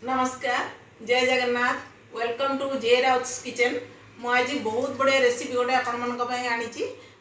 नमस्कार जय Jagannath welcome to J Rout's kitchen. मुझे बहुत बढ़िया रेसिपी गोटे आपण आनी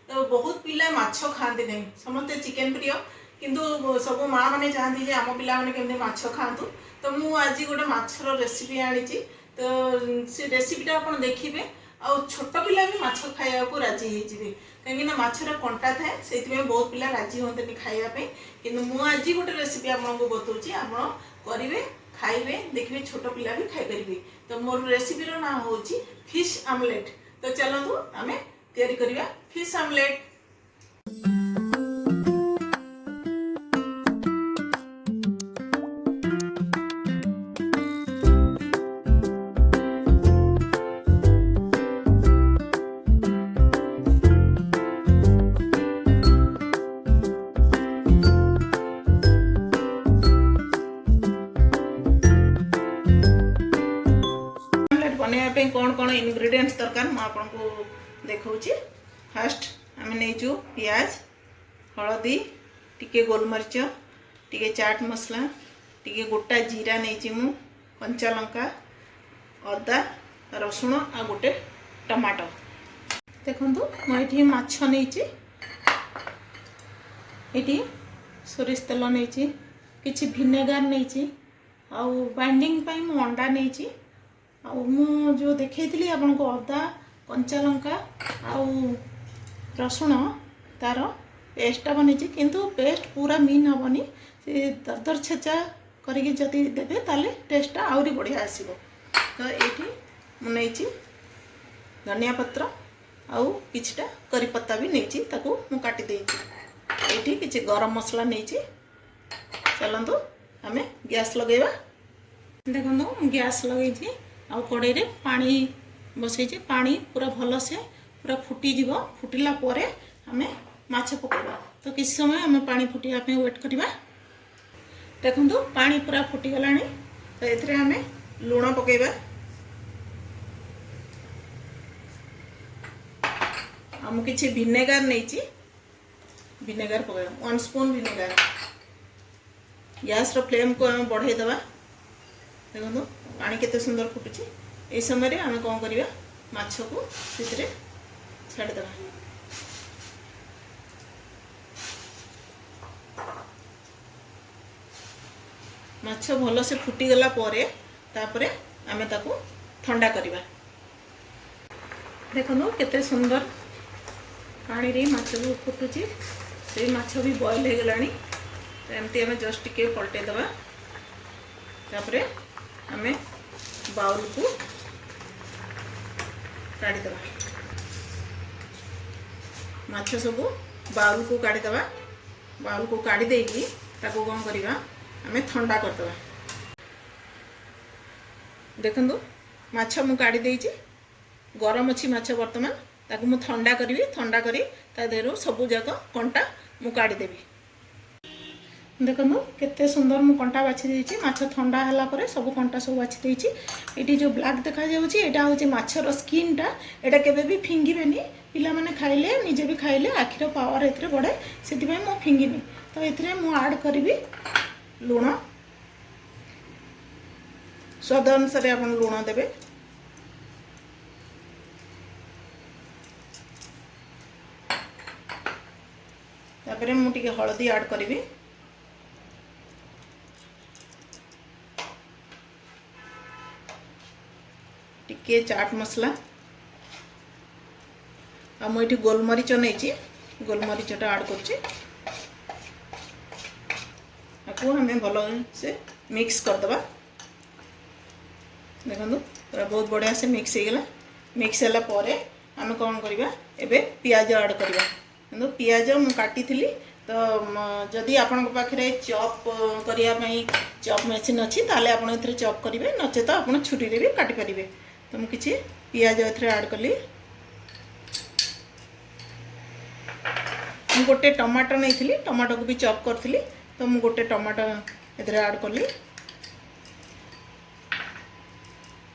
तो बहुत पिला माछ खाते नहीं समस्ते चिकेन प्रिय किंतु सब माँ मैंने चाहती जे आम पिला मैंने केमती माछ खातु तो मुझे आज गोटे माछर रेसिपी आनी तो से रेसिपीटा आप देखिए आ छोट पिला भी माछ खाया राजी होइजिबे कहीं माछर कंटा थाए से बहुत पिला राजी होते खायापी किंतु मुझे गोटे रेसिपी आपको बताऊँगी आप करेंगे खाइबे देखिए छोट पिला भी खाई पारे। तो मोर रेसिपी ना हूँ फिश आमलेट। तो चलतु आम तैयारी करवा फिश आमलेट। बनवाई कौन कौन इनग्रेडिएंट्स दरकार मुझे आपको देखा। फास्ट आम नहीं पियाज हलदी टिके गोलमरीच टिके चाट मसला टिके गोटा जीरा नहीं मु कंचा लंका अदा रसुण आ गोटे टमाटो देखु मुझे माछ नहीं सोरिष तेल नहीं कि भिनेगार नहीं आउ बाइंडिंग मु अंडा नहीं मु जो देखी आपको अदा कंचा लंका आउ रसुण तार पेस्टा बनी किंतु पेस्ट पूरा मीन हेनी से दरदर छेचा करी जदि देवे ताले टेस्टा आहरी बढ़िया आसो। तो ये मुझे धनिया पत्र आउ किछटा करी पत्ता भी नहीं ताकू मु काटी देती ये किसी गरम मसला नहीं। चलतु आम गैस लगेगा देखो गैस लगे आउ कड़े रे पानी बसई पानी पूरा भल से पूरा फुटीज फुटिला आम माछ पकेबा। तो किसी समय आम पानी फुटापी वेट करवा। देखो पानी पूरा फुटीगला तो ये आम लुण पकेबा आम किसी भिनेगार नहीं भिनेगार पकेबा 1 स्पून भिनेगार गैस रो फ्लेम को आम बढ़ाई देवा। देखो पानी केते सुंदर फुटुची ए समय आम कौन करवा माछ को से छाड़देवा। माछ भल से फुटीगला तापरे आम ताकू ठंडा करवा। देखो केते सुंदर पानी रे माछ भी फुटुची से माछ भी बॉयल हो गलानी। तो एमती आम जस्ट टिके पलटे देवा तापरे आम बाउल को काढ़ीदेवा माछ सब बाउल को काढ़ीदेवा। बाउल को काढ़ी देकी ताको कौन करवा आम ठंडा करदेवा। देखु माछ मु काढ़ी देइछि गरम अच्छी माछ बर्तमान ताको मु ठंडा करी ठंडा करी ता देहरु सबु जाक कंटा मु काढ़ी देबी। देखो केते सुंदर मु कंटा बाछि देइछि माछ ठंडा हला परे सब कंटा सब बाछि देइछि। एटी जो ब्लैक देखा जाउछि एटा होछि माछर स्किनटा एटा केबे भी फिंगिबेनी पिला माने खाइले निजे भी खाइले आखिर पावर एथरे बढ़े से मु फिंगिनी। तो एथरे मु ऐड करबी लुण स्वाद अनुसार आपन लुण देबे। तापरे मु टिके हळदी ऐड करबी टिके चाट मसला आ मुझे गोलमरीच नहीं गोलमरीचटा ऐड कर हमें भल से मिक्स करदे। देखो पूरा बहुत बढ़िया से मिक्स हो गला। मिक्स है आम कौन करवा एबे पियाज ऐड करवा। किंतु पियाज मु काटी थी तो जदि आपण पाखे चॉप करने चॉप मेसीन अच्छी ताले आप चॉप करेंगे नचे तो आप छुरी भी काटी पारे। तो मुझे किसी पियाज एथरे ऐड कली मु गोटे टमाटो नहीं थी टमाटो को भी चॉप करी तो मु गोटे टमाटो एथरे ऐड कली।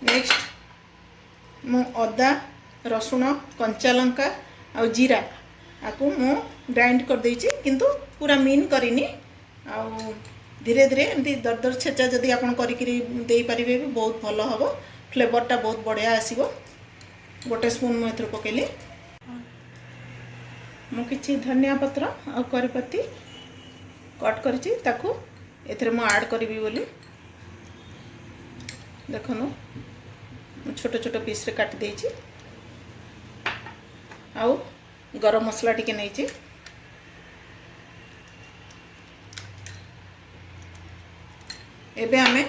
नेक्स्ट मु अदा रसुण कंचा लंका आ जीरा आपको मु ग्राइंड कर देछि किंतु पूरा मीन करिनी आ धीरे धीरे एमती दरदर छेचा जदि आप करें बहुत भल हम फ्लेवरटा बहुत बढ़िया आसो। गोटे स्पून मुझे पकेली मुझे धनिया पत्र और करी पत्ती कट कर आड करी बोली देखो छोट छोट पीस रे काटी देछि। आउ गरम मसला टिके नहीं एबे आमे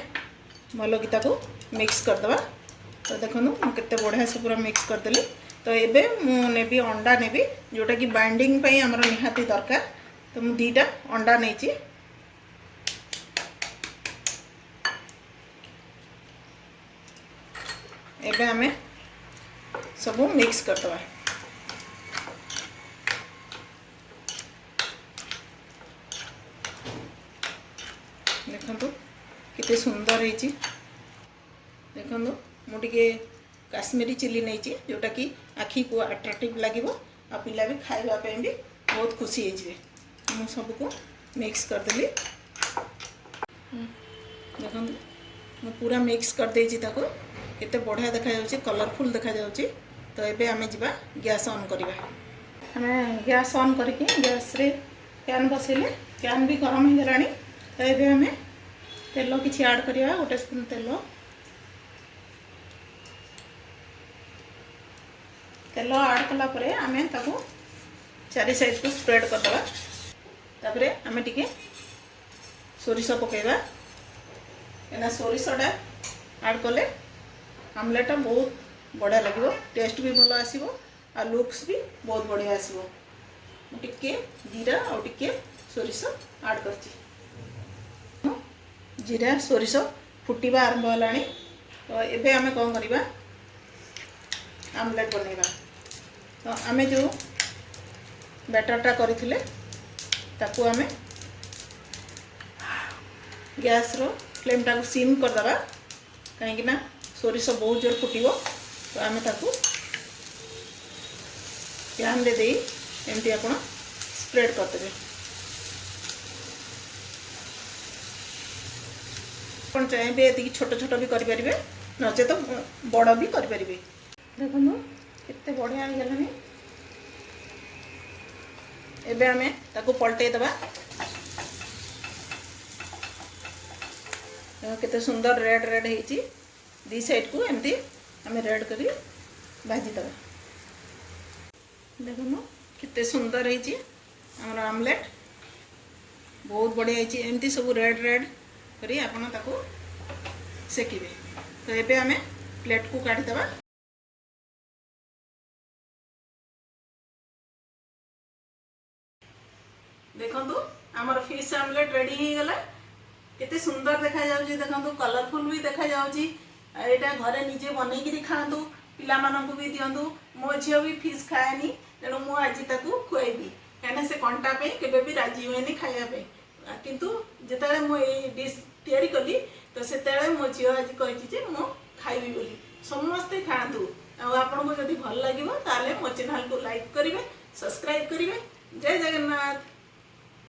भल कि मिक्स करदबा। तो देखो मुझे बढ़िया से पूरा मिक्स करदेली। तो एबे मु नेबी अंडा नेबी जोटा कि बाइंडिंग पई हमर निहाती दरकार। तो मु 2टा अंडा नहीं एबे आमे सब मिक्स करदबा। देखो कितने सुंदर है। देखो मुझे काश्मीरी चिली नहीं जोटा कि आखि को अट्रैक्टिव लगे आ पिला भी खावाई भी बहुत खुशी हो सबको मिक्स करदेली। देखो मु पूरा मिक्स कर देछि ताको केते बढ़िया देखा जाउछि कलरफुल देखा जाउछि। तो एबे आमे जिबा गैस ऑन करिबा। हमें गैस ऑन करके गैस रे पैन बसेले पैन भी गरम हो गलानी। तो एबे आमे तेल किछि ऐड करिया गोटे स्पून तेल ऐड कला परे आमे ताको चारि साइड को स्प्रेड कर दबा। तापरे आमे टिके सोरिष पकेबा एना सोरिषटा ऐड कले आमलेट बहुत बढ़िया लगे टेस्ट भी भल आसीबो आ लुक्स भी बहुत बढ़िया आसीबो। टिके जीरा और टिके सोरिष ऐड करछि। जीरा सोरिष फुटिबा आरंभ हलानी। तो एबे आमे कोन करिबा आमलेट बनेबा। तो आमे जो बैटरटा करथिले ताकू आमे गैस रो फ्लेम टाको सिम कर दबा कहीं ना सोरिष बहुत जोर फुटिबो। तो आमे ताकू पैन रे देई एमती आपण स्प्रेड कर देबे। आपण चाहे एति छोट छोट भी करि परिबे नचे तो बड़ भी करि परिबे। देखो कितने बढ़िया गलानी। एबे आमे ताकू पलटे दबा। कितने सुंदर रेड रेड होती दी साइड को एमती आमे रेड करी भाजी दबा। देखो कितने सुंदर होती आमर आमलेट बहुत बढ़िया होती एमती सब रेड रेड करी आपण ताकू सेकिबे। तो एबे आमे प्लेट को काढी दबा। देखो आमर फिश आमलेट रेडी हो गला। केते सुंदर देखा जाउची देखो कलरफुल भी देखा जाउची। एटा घरे निजे बनै कि खातु पिला मानन को भी दियंतु। मो झियो भी फिश खाएनी तेणु मु आज ताकू खुएबी कहना से कंटा पे केबे भी राजी होएनी खाया पे। किंतु जेतेले मो ए डिश तयारी कली तो सेतेले मो झियो आज कहिची जे मो खाइबी बोली समस्ते खातु। आपन को जदि भल लागिवो ताले मो चैनल को लाइक करिवे सब्सक्राइब करिवे। जय जगन्नाथ।